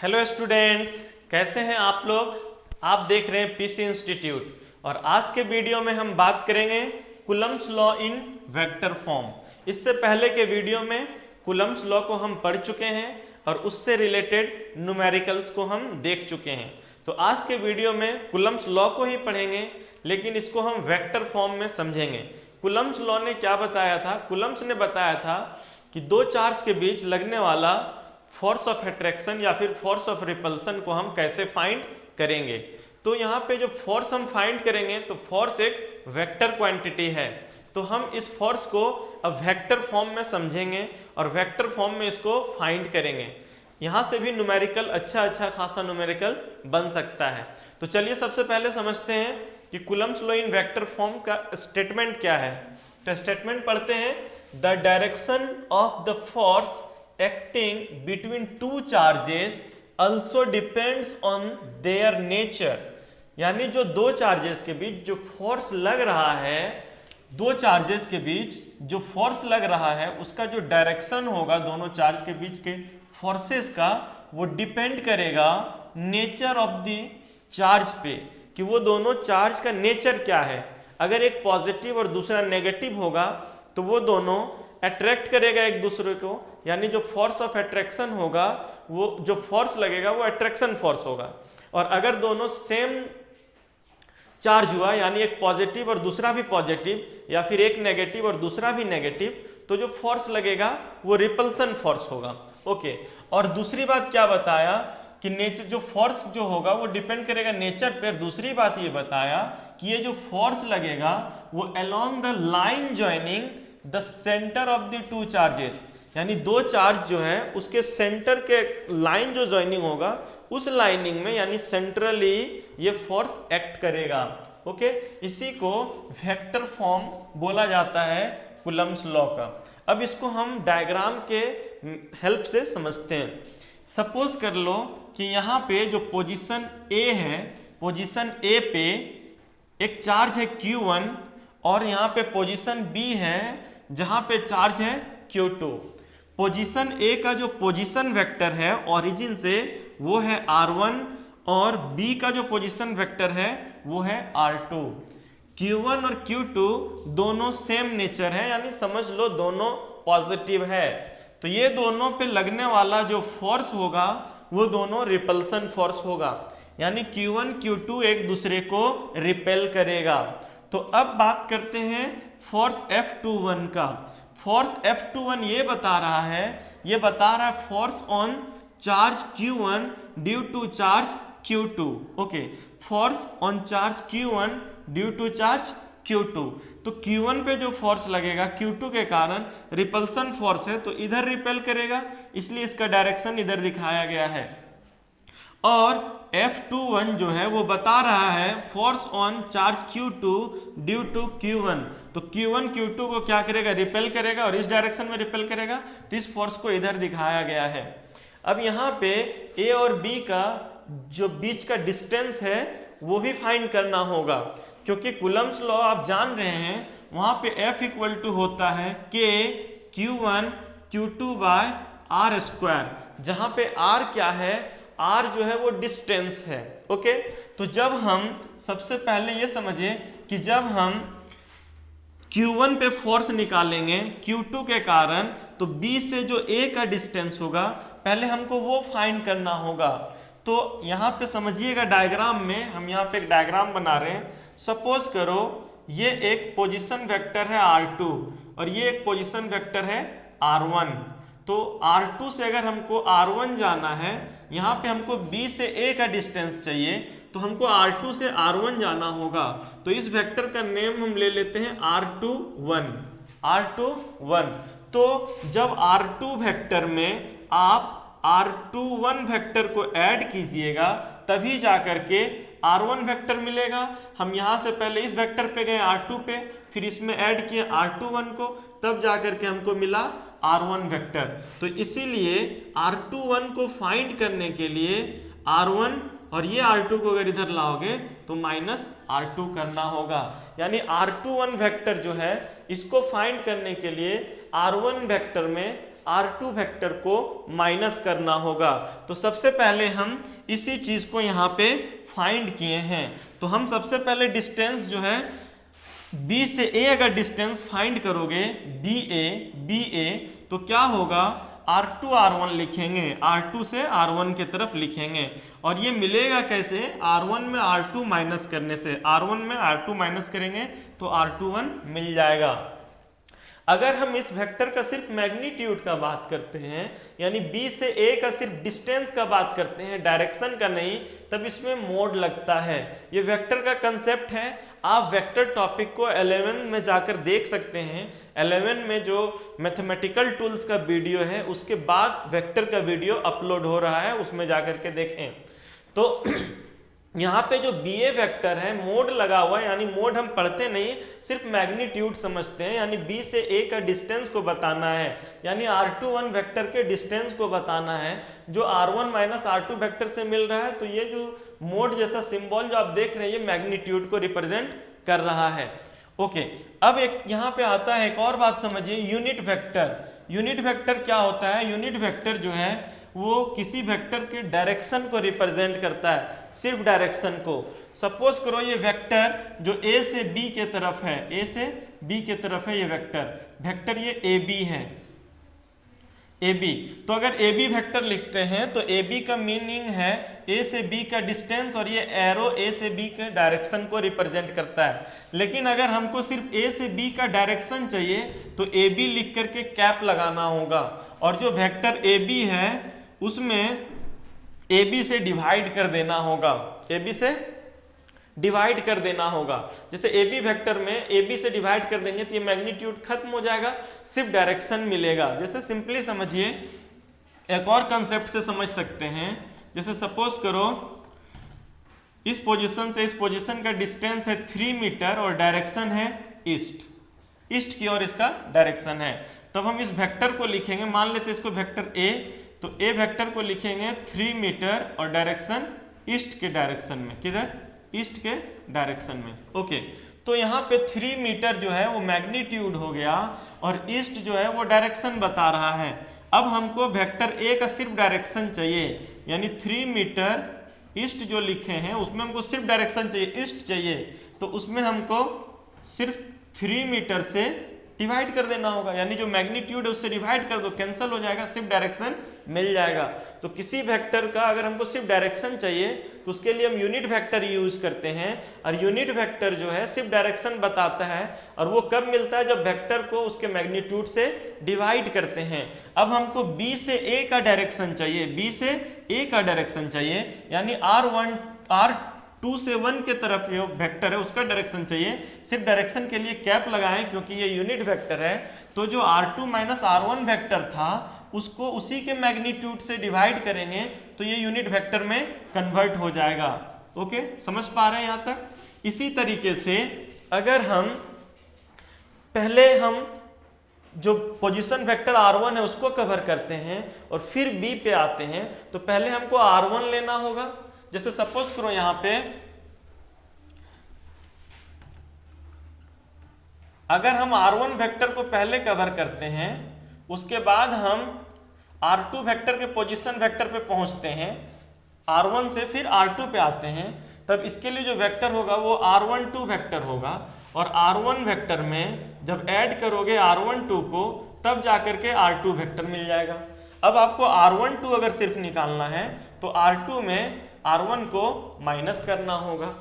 Hello students, कैसे हैं आप लोग। आप देख रहे हैं पीसी इंस्टीट्यूट और आज के वीडियो में हम बात करेंगे Coulomb's law in vector form. इससे पहले के वीडियो में कूलम्ब्स लॉ को हम पढ़ चुके हैं और उससे रिलेटेड न्यूमेरिकल्स को हम देख चुके हैं। तो आज के वीडियो में कूलम्ब्स लॉ को ही पढ़ेंगे, लेकिन इसको हम वेक्टर फॉर्म में समझेंगे। कूलम्ब्स लॉ ने क्या बताया था? कूलम्ब्स ने बताया था कि दो चार्ज के बीच लगने वाला फोर्स ऑफ अट्रैक्शन या फिर फोर्स ऑफ रिपल्सन को हम कैसे फाइंड करेंगे। तो यहाँ पे जो फोर्स हम फाइंड करेंगे तो फोर्स एक वेक्टर क्वांटिटी है, तो हम इस फोर्स को अब वेक्टर फॉर्म में समझेंगे और वेक्टर फॉर्म में इसको फाइंड करेंगे। यहाँ से भी न्यूमेरिकल अच्छा खासा न्यूमेरिकल बन सकता है। तो चलिए सबसे पहले समझते हैं कि Coulomb's law in vector form का स्टेटमेंट क्या है। तो स्टेटमेंट पढ़ते हैं, the direction of the force acting between two charges also depends on their nature। यानी जो दो चार्जेस के बीच जो फोर्स लग रहा है, दो चार्जेस के बीच जो फोर्स लग रहा है उसका जो डायरेक्शन होगा दोनों चार्ज के बीच के फोर्सेस का, वो डिपेंड करेगा नेचर ऑफ द चार्ज पे, कि वो दोनों चार्ज का नेचर क्या है। अगर एक पॉजिटिव और दूसरा नेगेटिव होगा तो वो दोनों अट्रैक्ट करेगा एक दूसरे को, यानी जो फोर्स ऑफ अट्रैक्शन होगा, वो जो फोर्स लगेगा वो अट्रैक्शन फोर्स होगा। और अगर दोनों सेम चार्ज हुआ, यानी एक पॉजिटिव और दूसरा भी पॉजिटिव या फिर एक नेगेटिव और दूसरा भी नेगेटिव, तो जो फोर्स लगेगा वो रिपल्सन फोर्स होगा। ओके, और दूसरी बात क्या बताया कि नेचर जो फोर्स जो होगा वो डिपेंड करेगा नेचर पर। दूसरी बात ये बताया कि ये जो फोर्स लगेगा वो along the line joining the centre of the two charges, यानी दो चार्ज जो है उसके सेंटर के लाइन जो ज्वाइनिंग होगा उस लाइनिंग में, यानी सेंट्रली ये फोर्स एक्ट करेगा। ओके, इसी को वेक्टर फॉर्म बोला जाता है कूलम्ब्स लॉ का। अब इसको हम डायग्राम के हेल्प से समझते हैं। सपोज कर लो कि यहाँ पे जो पोजीशन ए है, पोजीशन ए पे एक चार्ज है Q1 और यहाँ पे पोजीशन बी है जहाँ पे चार्ज है Q2। पोजीशन ए का जो पोजीशन वेक्टर है ओरिजिन से वो है R1 और बी का जो पोजीशन वेक्टर है वो है R2। Q1 और Q2 दोनों सेम नेचर है, यानी समझ लो दोनों पॉजिटिव है। तो ये दोनों पे लगने वाला जो फोर्स होगा वो दोनों रिपल्सन फोर्स होगा, यानी Q1 Q2 एक दूसरे को रिपेल करेगा। तो अब बात करते हैं फोर्स F21 का। फोर्स F21 ये बता रहा है force on charge Q1 due to charge Q2। Okay, force on charge Q1 due to charge Q2। तो Q1 पे जो फोर्स लगेगा Q2 के कारण रिपल्सन फोर्स है, तो इधर रिपेल करेगा, इसलिए इसका डायरेक्शन इधर दिखाया गया है। और F21 जो है वो बता रहा है force on charge Q2 due to Q1। तो Q1 Q2 को क्या करेगा? रिपेल करेगा और इस डायरेक्शन में रिपेल करेगा, तो इस फोर्स को इधर दिखाया गया है। अब यहाँ पे A और B का जो बीच का डिस्टेंस है वो भी फाइंड करना होगा, क्योंकि कूलम्ब्स लॉ आप जान रहे हैं, वहाँ पे F इक्वल टू होता है K Q1 Q2 bye R square, जहाँ पे R क्या है? R जो है वो डिस्टेंस है। ओके, तो जब हम सबसे पहले ये समझे कि जब हम Q1 पे फोर्स निकालेंगे Q2 के कारण, तो B से जो A का डिस्टेंस होगा पहले हमको वो फाइंड करना होगा। तो यहाँ पे समझिएगा, डायग्राम में हम यहाँ पे एक डायग्राम बना रहे हैं। सपोज करो ये एक पोजीशन वेक्टर है R2 और ये एक पोजीशन वेक्टर है R1। तो R2 से अगर हमको R1 जाना है, यहाँ पे हमको B से A का डिस्टेंस चाहिए, तो हमको R2 से R1 जाना होगा। तो इस वेक्टर का नेम हम ले लेते हैं R21। R21। तो जब R2 वेक्टर में आप R21 वेक्टर को ऐड कीजिएगा तभी जाकर के R1 वेक्टर मिलेगा। हम यहाँ से पहले इस वेक्टर पे गए R2 पे, फिर इसमें ऐड किए R21 को, तब जाकर के हमको मिला R1 वेक्टर। तो इसीलिए R21 को फाइंड करने के लिए R1 और ये R2 को अगर इधर लाओगे तो माइनस R2 करना होगा, यानी R21 वेक्टर जो है इसको फाइंड करने के लिए R1 वेक्टर में R2 वेक्टर को माइनस करना होगा। तो सबसे पहले हम इसी चीज को यहाँ पे फाइंड किए हैं। तो हम सबसे पहले डिस्टेंस जो है B से A अगर डिस्टेंस फाइंड करोगे BA तो क्या होगा, R2 R1 लिखेंगे, R2 से R1 की तरफ लिखेंगे। और ये मिलेगा कैसे, R1 में R2 माइनस करने से। R1 में R2 माइनस करेंगे तो R21 मिल जाएगा। अगर हम इस वेक्टर का सिर्फ मैग्नीट्यूड का बात करते हैं, यानी B से A का सिर्फ डिस्टेंस का बात करते हैं, डायरेक्शन का नहीं, तब इसमें मोड लगता है। ये वेक्टर का कंसेप्ट है। आप वेक्टर टॉपिक को 11 में जाकर देख सकते हैं। 11 में जो मैथमेटिकल टूल्स का वीडियो है उसके बाद वेक्टर का वीडियो अपलोड हो रहा है, उसमें जाकर के देखें। तो यहाँ पे जो BA वेक्टर है मोड लगा हुआ है, यानी मोड हम पढ़ते नहीं, सिर्फ मैग्नीट्यूड समझते हैं। यानी B से A का डिस्टेंस को बताना है, यानी R21 वेक्टर के डिस्टेंस को बताना है, जो R1 माइनस R2 वेक्टर से मिल रहा है। तो ये जो मोड जैसा सिंबल जो आप देख रहे हैं, ये मैग्नीट्यूड को रिप्रेजेंट कर रहा है। ओके, अब एक यहाँ पे आता है एक और बात समझिए, यूनिट वेक्टर। यूनिट वेक्टर क्या होता है, यूनिट वेक्टर जो है वो किसी वेक्टर के डायरेक्शन को रिप्रेजेंट करता है, सिर्फ डायरेक्शन को। सपोज करो ये वेक्टर जो A से B के तरफ है, A से B के तरफ है ये वेक्टर ये AB है, AB। तो अगर AB वेक्टर लिखते हैं तो AB का मीनिंग है A से B का डिस्टेंस, और ये एरो A से B के डायरेक्शन को रिप्रेजेंट करता है। लेकिन अगर हमको सिर्फ A से B का डायरेक्शन चाहिए तो AB लिख करके कैप लगाना होगा, और जो वेक्टर AB है उसमें AB से डिवाइड कर देना होगा, AB से डिवाइड कर देना होगा। जैसे AB वेक्टर में AB से डिवाइड कर देंगे तो ये मैग्नीट्यूड खत्म हो जाएगा, सिर्फ डायरेक्शन मिलेगा। जैसे सिंपली समझिए, एक और कंसेप्ट से समझ सकते हैं। जैसे सपोज करो इस पोजीशन से इस पोजीशन का डिस्टेंस है 3 मीटर और डायरेक्शन है ईस्ट, ईस्ट की ओर इसका डायरेक्शन है। तब हम इस वेक्टर को लिखेंगे, मान लेते हैं इसको वेक्टर A, तो A वेक्टर को लिखेंगे 3 मीटर और डायरेक्शन ईस्ट के डायरेक्शन में, किधर, ईस्ट के डायरेक्शन में। ओके, तो यहाँ पे 3 मीटर जो है वो मैग्नीट्यूड हो गया और ईस्ट जो है वो डायरेक्शन बता रहा है। अब हमको वेक्टर A का सिर्फ डायरेक्शन चाहिए, यानी 3 मीटर ईस्ट जो लिखे हैं उसमें हमको सिर्फ डायरेक्शन चाहिए, ईस्ट चाहिए। तो उसमें हमको सिर्फ 3 मीटर से डिवाइड कर देना होगा, यानी जो मैग्नीट्यूड है उससे डिवाइड कर दो, कैंसिल हो जाएगा, सिर्फ डायरेक्शन मिल जाएगा। तो किसी वेक्टर का अगर हमको सिर्फ डायरेक्शन चाहिए तो उसके लिए हम यूनिट वेक्टर यूज करते हैं, और यूनिट वेक्टर जो है सिर्फ डायरेक्शन बताता है, और वो कब मिलता है, जब वेक्टर को उसके मैग्नीट्यूड से डिवाइड करते हैं। अब हमको B से A का डायरेक्शन चाहिए, B से A का डायरेक्शन चाहिए, यानी R2 से 1 के तरफ जो वेक्टर है उसका डायरेक्शन चाहिए। सिर्फ डायरेक्शन के लिए कैप लगाएं क्योंकि ये यूनिट वेक्टर है। तो जो R2 माइनस R1 वेक्टर था उसको उसी के मैग्नीट्यूड से डिवाइड करेंगे तो ये यूनिट वेक्टर में कन्वर्ट हो जाएगा। ओके, समझ पा रहे हैं यहाँ तक। इसी तरीके से अगर हम पहले हम जो पोजीशन वेक्टर R1 है उसको कवर करते हैं और फिर B पे आते हैं, तो पहले हमको R1 लेना होगा। जैसे सपोज करो यहाँ पे अगर हम R1 वेक्टर को पहले कवर करते हैं, उसके बाद हम R2 वेक्टर के पोजीशन वेक्टर पे पहुंचते हैं, R1 से फिर R2 पे आते हैं, तब इसके लिए जो वेक्टर होगा वो R12 वेक्टर होगा। और R1 वेक्टर में जब ऐड करोगे R12 को तब जाकर के R2 वेक्टर मिल जाएगा। अब आपको R12 अगर सिर्फ निकालना है तो R2 में R1 को माइनस करना होगा।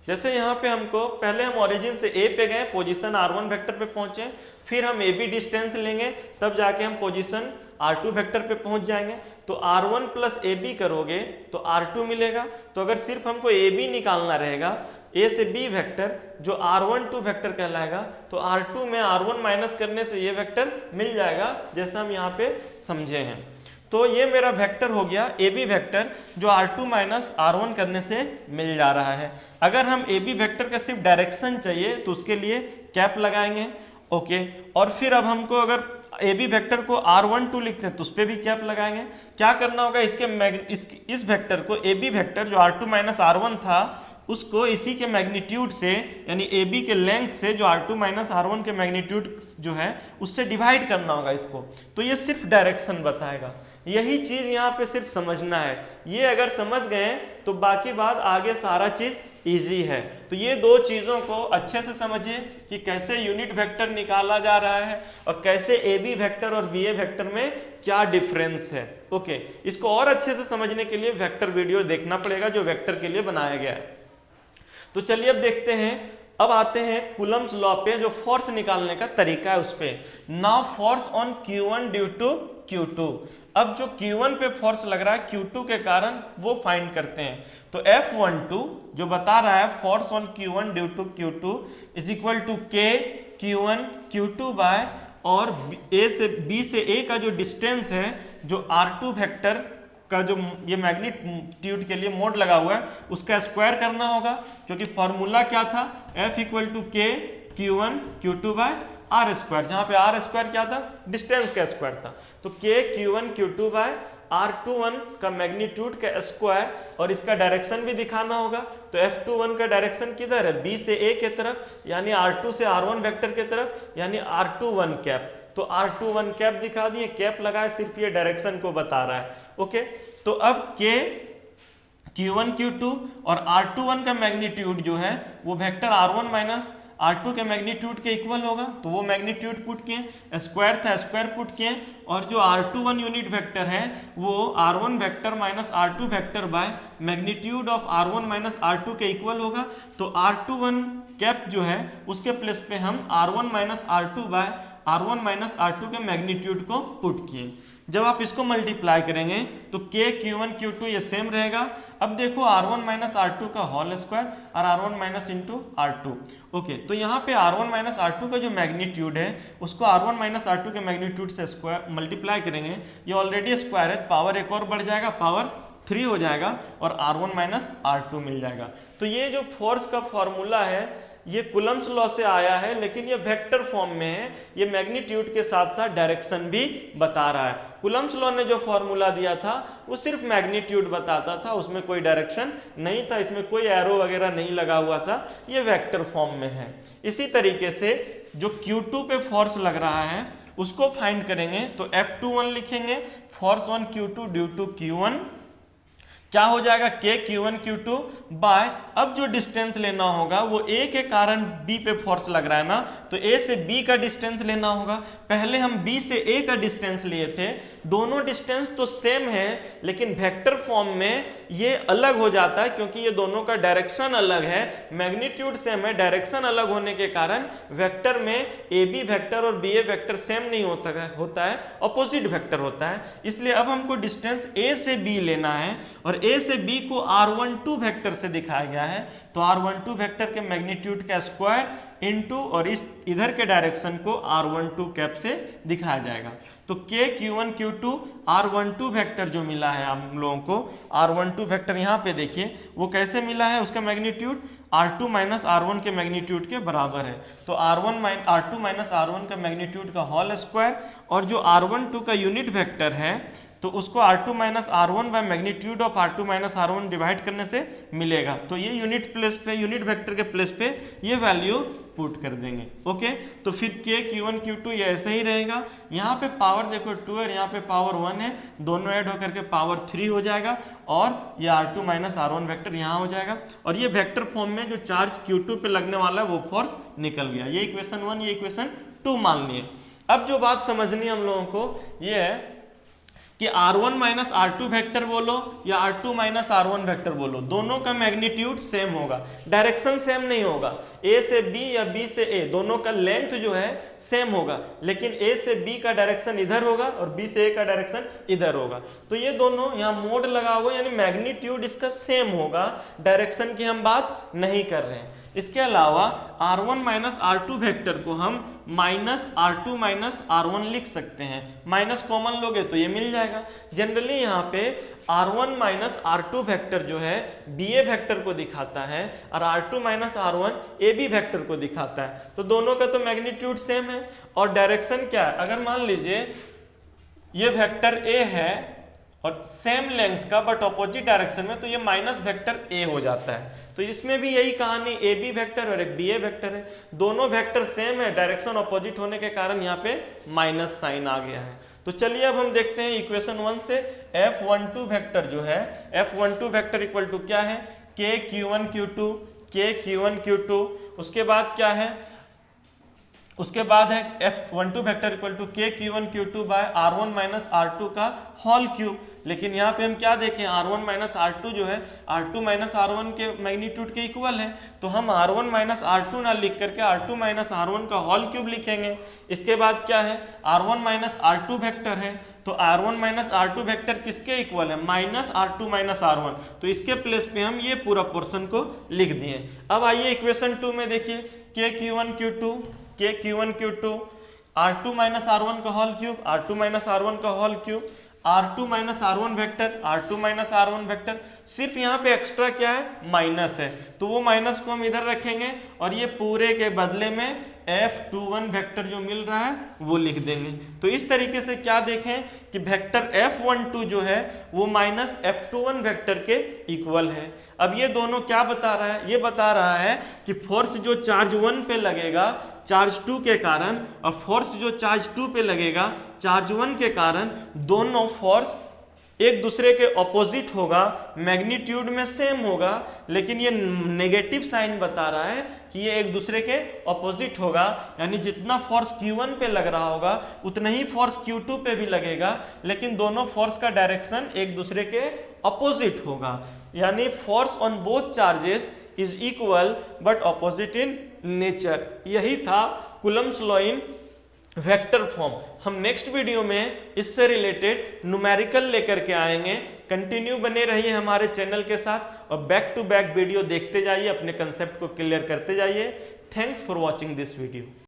जैसे यहाँ पे हमको पहले हम ओरिजिन से A पे गए, पोजीशन R1 वेक्टर पे पहुंचे, फिर हम AB डिस्टेंस लेंगे, तब जाके हम पोजीशन R2 वेक्टर पे पहुंच जाएंगे। तो R1 प्लस AB करोगे तो R2 मिलेगा। तो अगर सिर्फ हमको AB निकालना रहेगा, A से B वेक्टर जो R12 वेक्टर कहलाएगा, तो R2 में R1 माइनस करने से ये वेक्टर मिल जाएगा, जैसा हम यहाँ पे समझे हैं। तो ये मेरा वेक्टर हो गया AB वेक्टर जो R2 माइनस R1 करने से मिल जा रहा है। अगर हम AB वेक्टर का सिर्फ डायरेक्शन चाहिए तो उसके लिए कैप लगाएंगे। ओके, और फिर अब हमको अगर AB वेक्टर को R12 लिखते हैं तो उस पर भी कैप लगाएंगे। क्या करना होगा, इस वेक्टर को AB वेक्टर जो R2 माइनस R1 था उसको इसी के मैग्नीट्यूड से यानी ए बी के लेंथ से जो R2 माइनस R1 के मैग्नीट्यूड जो है उससे डिवाइड करना होगा इसको। तो ये सिर्फ डायरेक्शन बताएगा, यही चीज यहाँ पे सिर्फ समझना है। ये अगर समझ गए तो बाकी बात आगे सारा चीज इजी है। तो ये दो चीजों को अच्छे से समझिए कि कैसे यूनिट वेक्टर निकाला जा रहा है और कैसे ए बी वेक्टर और बी ए वेक्टर में क्या डिफरेंस है। ओके, इसको और अच्छे से समझने के लिए वेक्टर वीडियो देखना पड़ेगा जो वेक्टर के लिए बनाया गया है। तो चलिए अब देखते हैं, अब आते हैं कूलम्स लॉ पे, जो फोर्स निकालने का तरीका है उस पे। Now force on Q1 due to Q2। अब जो Q1 पे फोर्स लग रहा है Q2 के कारण वो फाइंड करते हैं। तो F12 जो बता रहा है force on Q1 due to Q2 is equal to K Q1 Q2 by, और A से B से A का जो डिस्टेंस है, जो R2 वेक्टर का जो ये मैग्नीट्यूड के लिए मोड लगा हुआ है उसका स्क्वायर करना होगा, क्योंकि फॉर्मूला क्या था, F equal to K Q1 Q2 by R square, जहां पे आर स्क्वायर क्या था, डिस्टेंस का स्क्वायर था। तो K Q1 Q2 bye R21 का मैग्नीट्यूड का स्क्वायर, और इसका डायरेक्शन भी दिखाना होगा। तो F21 का डायरेक्शन किधर है, B से A के तरफ, यानी R2 से R1 वेक्टर के तरफ, यानी R21 कैप। तो R21 कैप दिखा दिए, कैप लगाए, सिर्फ ये डायरेक्शन को बता रहा है। ओके, तो अब K Q1 Q2 और R21 का मैग्नीट्यूड जो है वो वेक्टर R1 माइनस R2 के मैग्नीट्यूड के इक्वल होगा। तो वो मैग्नीट्यूड पुट किए, स्क्वायर था स्क्वायर पुट किए, और जो R21 यूनिट वेक्टर है वो R1 vector minus R2 vector by magnitude of R1 minus R2 के इक्वल होगा। तो R21 कैप जो है उसके प्लेस पे हम R1 minus R2 bye R1 minus R2 के मैग्नीट्यूड को पुट किए। जब आप इसको मल्टीप्लाई करेंगे तो K Q1 Q2 ये सेम रहेगा। अब देखो R1 माइनस R2 का होल स्क्वायर और R1 minus into R2। Okay, तो यहाँ पे R1 माइनस R2 का जो मैग्नीट्यूड है उसको R1 माइनस R2 के मैग्नीट्यूड से स्क्वायर मल्टीप्लाई करेंगे, ये ऑलरेडी स्क्वायर है, पावर एक और बढ़ जाएगा, पावर 3 हो जाएगा, और R1 माइनस R2 मिल जाएगा। तो ये जो फोर्स का फॉर्मूला है ये कूलम्स लॉ से आया है, लेकिन ये वेक्टर फॉर्म में है, ये मैग्नीट्यूड के साथ साथ डायरेक्शन भी बता रहा है। कूलम्स लॉ ने जो फॉर्मूला दिया था वो सिर्फ मैग्नीट्यूड बताता था, उसमें कोई डायरेक्शन नहीं था, इसमें कोई एरो वगैरह नहीं लगा हुआ था, ये वेक्टर फॉर्म में है। इसी तरीके से जो Q2 पे फोर्स लग रहा है उसको फाइंड करेंगे, तो F21 लिखेंगे, force on Q2 due to Q1 क्या हो जाएगा, K Q1 Q2 बाय, अब जो डिस्टेंस लेना होगा वो A के कारण B पे फोर्स लग रहा है ना, तो A से B का डिस्टेंस लेना होगा। पहले हम B से A का डिस्टेंस लिए थे, दोनों डिस्टेंस तो सेम है लेकिन वेक्टर फॉर्म में ये अलग हो जाता है, क्योंकि ये दोनों का डायरेक्शन अलग है, मैग्नीट्यूड सेम है, डायरेक्शन अलग होने के कारण वेक्टर में AB वेक्टर और BA वेक्टर सेम नहीं होता है, अपोजिट वेक्टर होता है। इसलिए अब हमको डिस्टेंस A से B लेना है, और A से B को R12 वेक्टर से दिखाया गया है। तो R12 वेक्टर के मैग्नीट्यूड का स्क्वायर इनटू, और इस इधर के डायरेक्शन को R12 कैप से दिखाया जाएगा। तो K Q1 Q2 R12 vector जो मिला है हम लोगों को, R12 वेक्टर यहाँ पे देखिए वो कैसे मिला है, उसका मैग्नीट्यूड R2 माइनस R1 के मैग्नीट्यूड के बराबर है। तो R2 माइनस R1 का मैग्नीट्यूड का होल स्क्वायर, और जो R12 का यूनिट वेक्टर है तो उसको R2 minus R1 by magnitude of R2 minus R1 divide करने से मिलेगा। तो ये यूनिट प्लेस पे, यूनिट वेक्टर के प्लेस पे ये वैल्यू पुट कर देंगे। ओके, तो फिर K Q1 Q2 ये ऐसे ही रहेगा। यहाँ पे पावर देखो 2 है, यहाँ पे पावर 1 है, दोनों ऐड होकर के पावर 3 हो जाएगा, और ये R2 माइनस R1 वेक्टर यहाँ हो जाएगा, और ये वेक्टर फॉर्म में जो चार्ज Q2 पे लगने वाला है वो फोर्स निकल गया। ये इक्वेशन 1, ये इक्वेशन 2 मान लिए। अब जो बात समझनी हम लोगों को ये है कि R1 माइनस R2 वेक्टर बोलो या R2 माइनस R1 वेक्टर बोलो, दोनों का मैग्नीट्यूड सेम होगा, डायरेक्शन सेम नहीं होगा। A से B या B से A दोनों का लेंथ जो है सेम होगा, लेकिन A से B का डायरेक्शन इधर होगा और B से A का डायरेक्शन इधर होगा। तो ये दोनों यहाँ मोड लगा हुआ, यानी मैग्नीट्यूड इसका सेम होगा, डायरेक्शन की हम बात नहीं कर रहे हैं। इसके अलावा R1 माइनस R2 वेक्टर को हम माइनस R2 माइनस R1 लिख सकते हैं, माइनस कॉमन लोगे तो ये मिल जाएगा। जनरली यहाँ पे R1 माइनस R2 वेक्टर जो है BA वेक्टर को दिखाता है, और R2 minus R1 AB vector को दिखाता है। तो दोनों का तो मैग्नीट्यूड सेम है, और डायरेक्शन क्या है, अगर मान लीजिए ये वेक्टर A है और सेम लेंथ का बट ऑपोजिट डायरेक्शन में, तो ये माइनस वेक्टर ए हो जाता है। तो इसमें भी यही कहानी, ए बी वेक्टर और एक बी ए वेक्टर है, दोनों वेक्टर सेम है, डायरेक्शन ऑपोजिट होने के कारण यहाँ पे माइनस साइन आ गया है। तो चलिए अब हम देखते हैं इक्वेशन 1 से F12 वेक्टर जो है, F12 वेक्टर इक्वल टू क्या है, K Q1 Q2, K Q1 Q2, उसके बाद क्या है, उसके बाद है F12 vector equal to K Q1 Q2 by R1 minus R2 का होल क्यूब। लेकिन यहाँ पे हम क्या देखें, R1 माइनस R2 जो है R2 माइनस R1 के मैग्नीट्यूड के इक्वल है, तो हम R1 माइनस R2 ना लिख करके R2 माइनस R1 का होल क्यूब लिखेंगे। इसके बाद क्या है, R1 माइनस R2 वेक्टर है, तो R1 माइनस R2 वेक्टर किसके इक्वल है, माइनस R2 माइनस R1, तो इसके प्लेस पे हम ये पूरा पोर्शन को लिख दिए। अब आइए इक्वेशन 2 में देखिए, K Q1 Q2, K Q1 Q2, R2 minus R1 का whole cube, R2 minus R1 का whole cube, R2 minus R1 vector, R2 minus R1 vector, सिर्फ यहाँ पे एक्स्ट्रा क्या है, माइनस है, तो वो माइनस को हम इधर रखेंगे और ये पूरे के बदले में F21 वेक्टर जो मिल रहा है वो लिख देंगे। तो इस तरीके से क्या देखें कि वेक्टर F12 जो है वो माइनस F21 वेक्टर के इक्वल है। अब ये दोनों क्या बता रहा है, ये बता रहा है कि फोर्स जो चार्ज 1 पे लगेगा चार्ज 2 के कारण, और फोर्स जो चार्ज 2 पे लगेगा चार्ज 1 के कारण, दोनों फोर्स एक दूसरे के ऑपोजिट होगा, मैग्नीट्यूड में सेम होगा, लेकिन ये नेगेटिव साइन बता रहा है कि ये एक दूसरे के ऑपोजिट होगा, यानी जितना फोर्स Q1 पे लग रहा होगा उतना ही फोर्स Q2 पे भी लगेगा, लेकिन दोनों फोर्स का डायरेक्शन एक दूसरे के ऑपोजिट होगा, यानी force on both charges is equal but opposite in nature. यही था Coulomb's law in vector form. हम नेक्स्ट वीडियो में इससे रिलेटेड न्यूमेरिकल लेकर के आएंगे। कंटिन्यू बने रहिए हमारे चैनल के साथ और बैक टू बैक वीडियो देखते जाइए, अपने कंसेप्ट को क्लियर करते जाइए। Thanks for watching this video.